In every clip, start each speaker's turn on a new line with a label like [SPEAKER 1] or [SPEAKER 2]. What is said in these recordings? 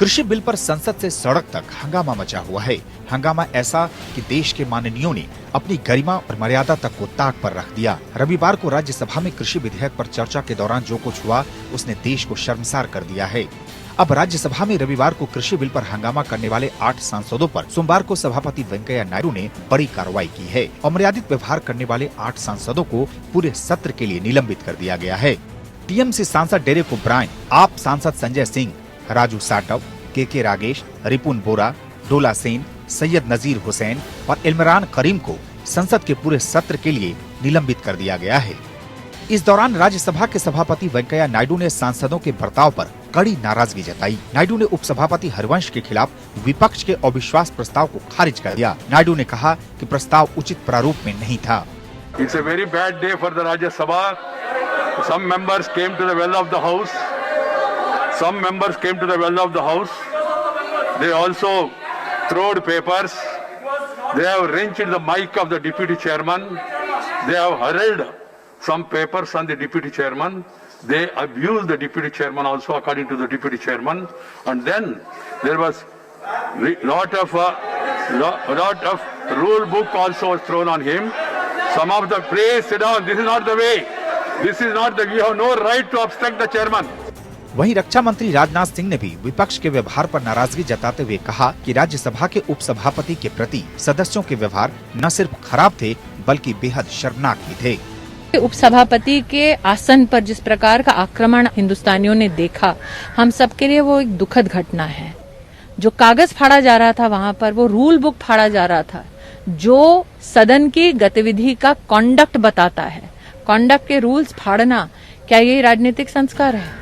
[SPEAKER 1] कृषि बिल पर संसद से सड़क तक हंगामा मचा हुआ है। हंगामा ऐसा कि देश के माननीयों ने अपनी गरिमा और मर्यादा तक को ताक पर रख दिया। रविवार को राज्यसभा में कृषि विधेयक पर चर्चा के दौरान जो कुछ हुआ उसने देश को शर्मसार कर दिया है। अब राज्यसभा में रविवार को कृषि बिल पर हंगामा करने वाले 8 सांसदों पर सोमवार को सभापति वेंकैया नायडू ने बड़ी कार्रवाई की है। अमर्यादित व्यवहार करने वाले 8 सांसदों को पूरे सत्र के लिए निलंबित कर दिया गया है। टीएमसी सांसद डेरेक ओब्रायन, आप सांसद संजय सिंह, राजू साटव, के रागेश, रिपुन बोरा, डोला सेन, सैयद नजीर हुसैन और इमरान करीम को संसद के पूरे सत्र के लिए निलंबित कर दिया गया है। इस दौरान राज्यसभा के सभापति वेंकैया नायडू ने सांसदों के बर्ताव पर कड़ी नाराजगी जताई। नायडू ने उपसभापति हरिवंश के खिलाफ विपक्ष के अविश्वास प्रस्ताव को खारिज कर दिया। नायडू ने कहा कि प्रस्ताव उचित प्रारूप में नहीं था।
[SPEAKER 2] It's a very bad day for the Rajya Sabha. Some members came to the well of the house. Some members came to the well of the house. They also throwed papers. They have wrenched the mic of the deputy chairman. They have hurled some papers on the deputy chairman. They abused the deputy chairman also, according to the deputy chairman. And then there was lot of rule book also was thrown on him. Some of the please sit down. This is not the way. This is not the. You have no right to obstruct the chairman.
[SPEAKER 1] वहीं रक्षा मंत्री राजनाथ सिंह ने भी विपक्ष के व्यवहार पर नाराजगी जताते हुए कहा कि राज्यसभा के उपसभापति के प्रति सदस्यों के व्यवहार न सिर्फ खराब थे बल्कि बेहद शर्मनाक भी थे।
[SPEAKER 3] उपसभापति के आसन पर जिस प्रकार का आक्रमण हिंदुस्तानियों ने देखा, हम सबके लिए वो एक दुखद घटना है। जो कागज फाड़ा जा रहा था वहाँ पर, वो रूल बुक फाड़ा जा रहा था जो सदन की गतिविधि का कॉन्डक्ट बताता है। कॉन्डक्ट के रूल्स फाड़ना, क्या ये राजनीतिक संस्कार है?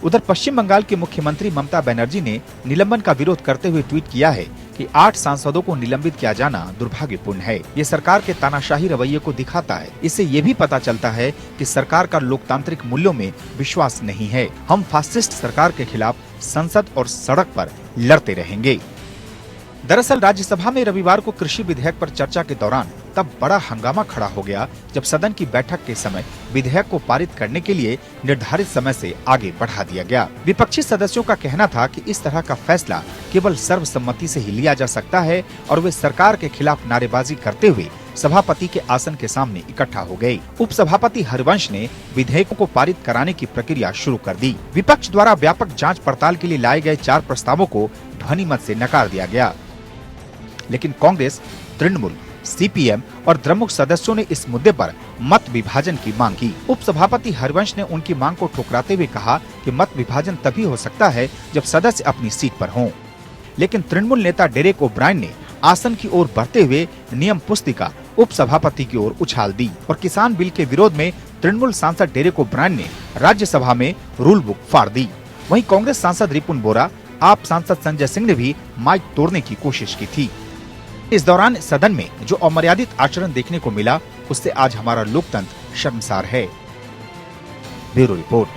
[SPEAKER 1] उधर पश्चिम बंगाल की मुख्यमंत्री ममता बनर्जी ने निलंबन का विरोध करते हुए ट्वीट किया है कि 8 सांसदों को निलंबित किया जाना दुर्भाग्यपूर्ण है। ये सरकार के तानाशाही रवैये को दिखाता है। इससे ये भी पता चलता है कि सरकार का लोकतांत्रिक मूल्यों में विश्वास नहीं है। हम फासिस्ट सरकार के खिलाफ संसद और सड़क पर लड़ते रहेंगे। दरअसल राज्यसभा में रविवार को कृषि विधेयक पर चर्चा के दौरान तब बड़ा हंगामा खड़ा हो गया जब सदन की बैठक के समय विधेयक को पारित करने के लिए निर्धारित समय से आगे बढ़ा दिया गया। विपक्षी सदस्यों का कहना था कि इस तरह का फैसला केवल सर्वसम्मति से ही लिया जा सकता है और वे सरकार के खिलाफ नारेबाजी करते हुए सभापति के आसन के सामने इकट्ठा हो गए। उपसभापति हरिवंश ने विधेयकों को पारित कराने की प्रक्रिया शुरू कर दी। विपक्ष द्वारा व्यापक जाँच पड़ताल के लिए लाए गए 4 प्रस्तावों को ध्वनिमत से नकार दिया गया, लेकिन कांग्रेस, तृणमूल, सीपीएम और द्रमुक सदस्यों ने इस मुद्दे पर मत विभाजन की मांग की। उपसभापति हरिवंश ने उनकी मांग को ठुकराते हुए कहा कि मत विभाजन तभी हो सकता है जब सदस्य अपनी सीट पर हों। लेकिन तृणमूल नेता डेरेक ओब्रायन ने आसन की ओर बढ़ते हुए नियम पुस्तिका उपसभापति की ओर उछाल दी और किसान बिल के विरोध में तृणमूल सांसद डेरेक ओब्रायन ने राज्यसभा में रूल बुक फाड़ दी। वहीं कांग्रेस सांसद रिपुन बोरा, आप सांसद संजय सिंह ने भी माइक तोड़ने की कोशिश की थी। इस दौरान सदन में जो अमर्यादित आचरण देखने को मिला उससे आज हमारा लोकतंत्र शर्मसार है। Bureau report.